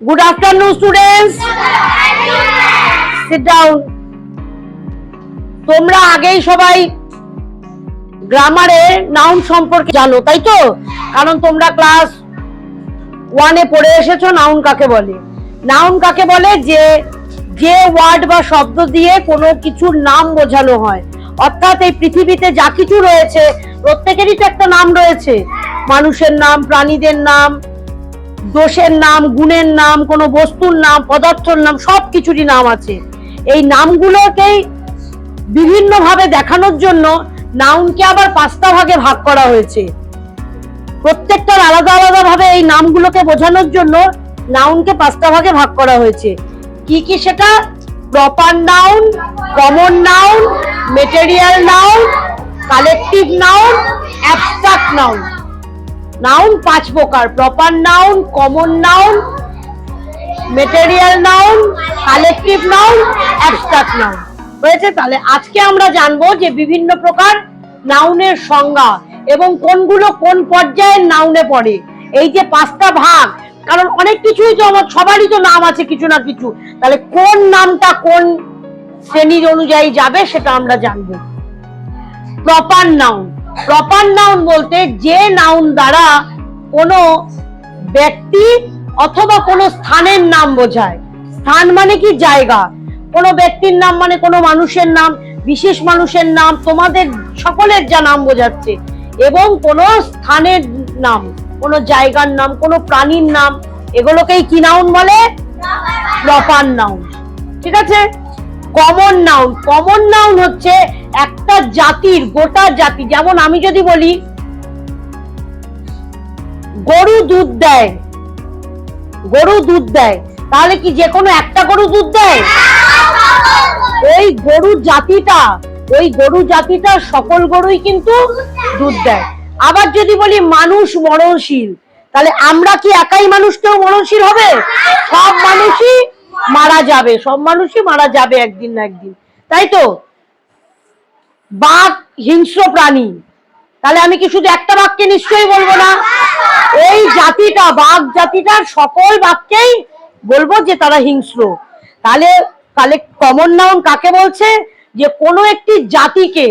Good afternoon, students. Sit down. তোমরা আগেই সবাই গ্রামারের নাউন সম্পর্কে জানো, তাই তো? কারণ তোমরা ক্লাস 1 এ পড়ে এসেছো নাউন কাকে বলে। নাউন কাকে বলে? যে ওয়ার্ড বা শব্দ দিয়ে কোনো কিছুর নাম বোঝানো হয়। অর্থাৎ এই পৃথিবীতে যা কিছু রয়েছে প্রত্যেকেরই তো একটা নাম রয়েছে। মানুষের নাম, প্রাণীদের নাম, দোষের নাম, গুণের নাম, কোনো বস্তুর নাম, পদার্থের নাম, সবকিছুরই নাম আছে। এই নামগুলোকেই বিভিন্ন ভাবে দেখানোর জন্য নাউনকে আবার 5টা ভাগে ভাগ করা হয়েছে। প্রত্যেকটার আলাদা আলাদা ভাবে এই নামগুলোকে বোঝানোর জন্য নাউনকে 5টা ভাগে ভাগ করা হয়েছে। কি কি সেটা? Proper noun, common noun, material noun, collective noun, abstract noun. Noun 5 প্রকার: proper noun, common noun, material noun, collective noun, abstract noun. হয়েছে? তাহলে আজকে আমরা জানবো যে বিভিন্ন প্রকার নাউনের সংজ্ঞা এবং কোনগুলো কোন পর্যায়ের নাউনে পড়ে। এই যে 5টা ভাগ, কারণ অনেক কিছুই তো সবারই তো নাম আছে কিছু না কিছু, তাহলে কোন নামটা কোন শ্রেণীর অনুযায়ী যাবে সেটা আমরা জানবো। Proper noun. প্রপার নাউন বলতে যে নাউন দ্বারা কোনো ব্যক্তি অথবা কোনো স্থানের নাম বোঝায়। স্থান মানে কি? জায়গা। কোনো ব্যক্তির নাম মানে কোনো মানুষের নাম, বিশেষ মানুষের নাম, তোমাদের সকলের যা নাম বোঝাচ্ছে। এবং কোনো স্থানের নাম, কোনো জায়গার নাম, কোনো প্রাণীর নাম, এগুলোকেই কি নাউন বলে? Proper noun. ঠিক আছে? Common noun. কমন নাউন হচ্ছে একটা জাতির, গোটা জাতি। যেমন আমি যদি বলি গরু দুধ দেয়, গরু দুধ দেয়, তাহলে কি যে কোনো একটা গরু দুধ দেয়? ওই গরু জাতিটা সকল গরুই কিন্তু দুধ দেয়। আবার যদি বলি মানুষ মরণশীল, তাহলে আমরা কি একাই মানুষ, কেউ মরণশীল হবে? সব মানুষই মারা যাবে, সব মানুষই মারা যাবে একদিন না একদিন, তাই তো? বাঘ হিংস্র প্রাণী, তাহলে আমি কি শুধু একটা বাঘকে নিশ্চয়ই বলবো না? এই জাতিটা, বাঘ জাতিটার সকল বাঘকেই বলবো যে তারা হিংস্র। তাহলে কমন নাউন কাকে বলছে? যে কোনো একটি জাতিকে,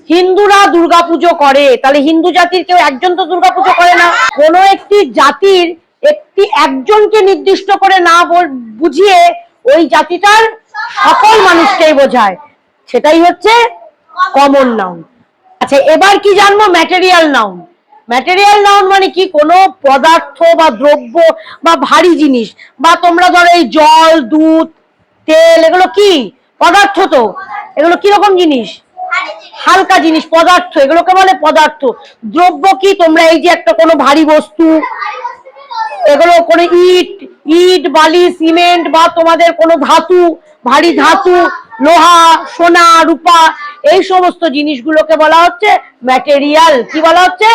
হিন্দুরা দুর্গাপুজো করে, তাহলে হিন্দু জাতির কেউ একজন তো দুর্গাপুজো করে না। কোনো একটি জাতির একজনকে নির্দিষ্ট করে না বুঝিয়ে ওই জাতিটার সকল মানুষকেই বোঝায়, সেটাই হচ্ছে কমন নাউন। আচ্ছা, এবার কি জানবো? Material noun. ম্যাটেরিয়াল নাউন মানে কি? কোনো পদার্থ বা দ্রব্য বা ভারী জিনিস, বা তোমরা ধরো এই জল, দুধ, তেল, এগুলো কি পদার্থ? তো এগুলো কিরকম জিনিস? হালকা জিনিস, পদার্থ, এগুলোকে বলে পদার্থ। দ্রব্য কি? তোমরা এই যে একটা কোনো ভারী বস্তু, এগুলো কোনো ইট, বালি, সিমেন্ট, বা তোমাদের কোনো ধাতু, ভারী ধাতু, লোহা, সোনা, রূপা, এই সমস্ত জিনিসগুলোকে বলা হচ্ছে ম্যাটেরিয়াল। কি বলা হচ্ছে?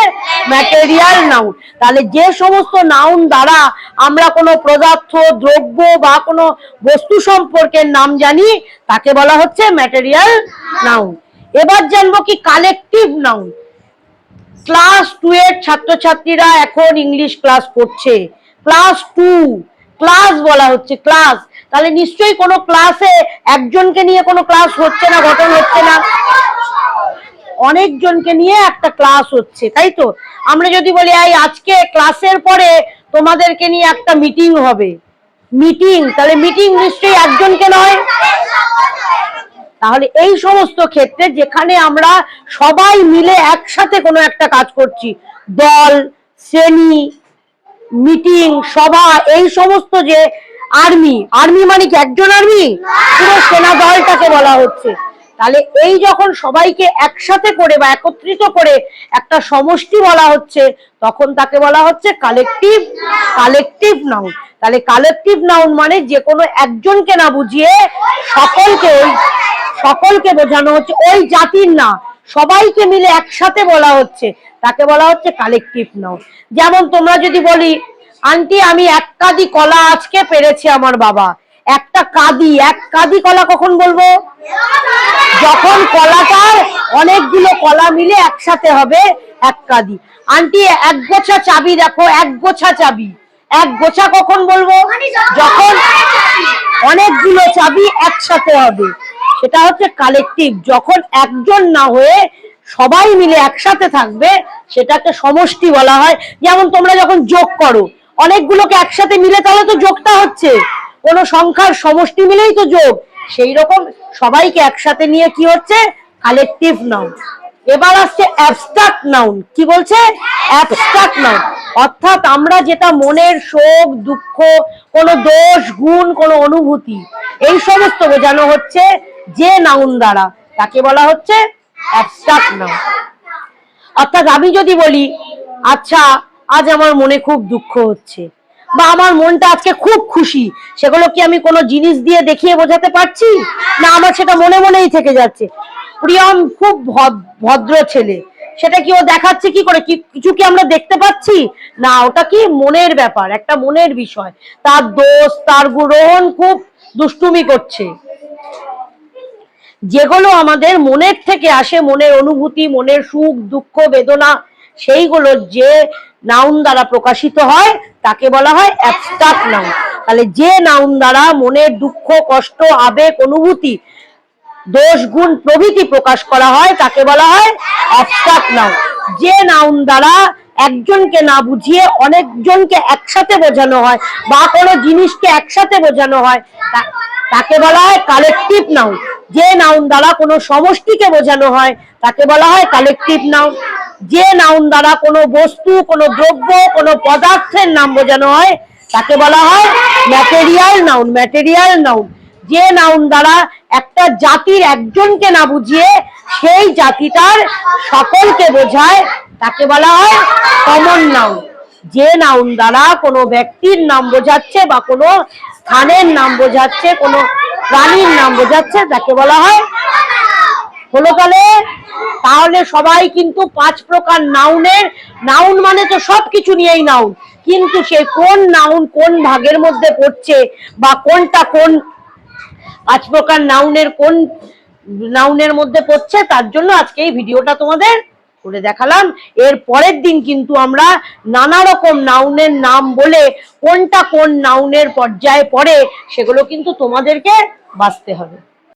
Material noun. তাহলে যে সমস্ত নাউন দ্বারা আমরা কোনো পদার্থ, দ্রব্য বা কোনো বস্তু সম্পর্কে নাম জানি তাকে বলা হচ্ছে ম্যাটেরিয়াল নাউন। এবার জানবো কি কালেকটিভ নাউন। ক্লাস 2 এর ছাত্রছাত্রীরা এখন ইংলিশ ক্লাস করছে। ক্লাস 2 ক্লাস বলা হচ্ছে, ক্লাস। তাহলে নিশ্চয়ই কোনো ক্লাসে একজনকে নিয়ে কোনো ক্লাস হচ্ছে না, গঠন হচ্ছে না, অনেকজনকে নিয়ে একটা ক্লাস হচ্ছে, তাই তো? আমরা যদি বলি আজকে ক্লাসের পরে তোমাদেরকে নিয়ে একটা মিটিং হবে, মিটিং, তাহলে মিটিং নিশ্চয়ই একজনকে নয়। তাহলে এই সমস্ত ক্ষেত্রে যেখানে আমরা সবাই মিলে একসাথে কোনো একটা কাজ করছি, দল, শ্রেণী, মিটিং, সভা, এই সমস্ত যে আর্মি মানে কি একজন আর্মি? পুরো সেনা দলটাকে বলা হচ্ছে। তাহলে এই যখন সবাইকে একসাথে করে বা একত্রিত করে একটা সমষ্টি বলা হচ্ছে, তখন তাকে বলা হচ্ছে কালেকটিভ নাউন। তাহলে কালেকটিভ নাউন মানে যে কোনো একজনকে না বুঝিয়ে সকলকে বোঝানো হচ্ছে, ওই জাতির না, সবাইকে মিলে একসাথে বলা হচ্ছে, তাকে বলা হচ্ছে কালেকটিভ নাউন। যেমন তোমরা যদি বলি আন্টি আমি 1 কাঁদি কলা আজকে পেরেছে আমার বাবা। এক কাঁদি কলা কখন বলবো? যখন কলাটার অনেকগুলো কলা মিলে একসাথে হবে 1 কাঁদি। আন্টি 1 গোছা চাবি দেখো, 1 গোছা চাবি, এক গোছা কখন বলবো? যখন অনেকগুলো চাবি একসাথে হবে, সেটা হচ্ছে কালেকটিভ। যখন একজন না হয়ে সবাই মিলে একসাথে থাকবে সেটাকে সমষ্টি বলা হয়। যেমন তোমরা যখন যোগ করো অনেকগুলোকে একসাথে মিলে, তাহলে তো যোগটা হচ্ছে, কোনো সংখ্যার সমষ্টি মিলেই তো যোগ। সেই রকম সবাইকে একসাথে নিয়ে কি হচ্ছে? Collective noun. এবার আসছে অ্যাবস্ট্রাক্ট নাউন। কি বলছে? Abstract noun. অর্থাৎ আমরা যেটা মনের শোক, দুঃখ, কোনো দোষ, গুণ, কোনো অনুভূতি, এই সমস্ত বোঝানো হচ্ছে যে নাউন দ্বারা, তাকে বলা হচ্ছে অ্যাবস্ট্রাক্ট নাউন। অর্থাৎ আমি যদি বলি, আচ্ছা আজ আমার মনে খুব দুঃখ হচ্ছে, বা আমার মনটা আজকে খুব খুশি, সেগুলো কি আমি কোনো জিনিস দিয়ে দেখিয়ে বোঝাতে পারছি? না, আমার সেটা মনে মনেই থেকে যাচ্ছে। প্রিয়ম খুব ভদ্র ছেলে, সেটা কি ও দেখাচ্ছে কি করে? কিছু কি আমরা দেখতে পাচ্ছি? না, ওটা কি মনের ব্যাপার, একটা মনের বিষয়। তার দোষ, তার গ্রহণ খুব দুষ্টুমি করছে। যেগুলো আমাদের মনের থেকে আসে, মনের অনুভূতি, মনের সুখ, দুঃখ, বেদনা, সেইগুলো যে নাউন দ্বারা প্রকাশিত হয় তাকে বলা হয় অ্যাবস্ট্রাক্ট নাউন। তাহলে যে নাউন দ্বারা মনের দুঃখ, কষ্ট, আবেগ, অনুভূতি, দোষ, গুণ প্রভৃতি প্রকাশ করা হয় তাকে বলা হয় অ্যাবস্ট্রাক্ট নাউন। যে নাউন দ্বারা একজনকে না বুঝিয়ে অনেকজনকে একসাথে বোঝানো হয়, বা কোনো জিনিসকে একসাথে বোঝানো হয়, তাকে বলা হয় কালেকটিভ নাউন। যে নাউন দ্বারা কোনো সমষ্টিকে বোঝানো হয় তাকে বলা হয় কালেকটিভ নাউন। যে নাউন দ্বারা কোনো বস্তু, কোনো দ্রব্য, কোনো পদার্থের নাম বোঝানো হয় তাকে বলা হয় ম্যাটেরিয়াল নাউন। Material noun. যে নাউন দ্বারা একটা জাতির একজনকে না বুঝিয়ে সেই জাতিটার সকলকে বোঝায় তাকে বলা হয় কমন নাউন। যে নাউন দ্বারা কোনো ব্যক্তির নাম বোঝাচ্ছে, বা কোনো স্থানের নাম বোঝাচ্ছে, কোনো প্রাণীর নাম বোঝাচ্ছে, তাকে বলা হয়। হলো তাহলে সবাই কিন্তু 5 প্রকার নাউনের, নাউন মানে তো সবকিছু নিয়েই নাউন, কিন্তু সে কোন নাউন কোন ভাগের মধ্যে পড়ছে, বা কোনটা কোন 5 প্রকার নাউনের কোন নাউনের মধ্যে পড়ছে, তার জন্য আজকে এই ভিডিওটা তোমাদের করে দেখালাম। এর পরের দিন কিন্তু আমরা নানা রকম নাউনের নাম বলে কোনটা কোন নাউনের পর্যায়ে পড়ে সেগুলো কিন্তু তোমাদেরকে বাছতে হবে।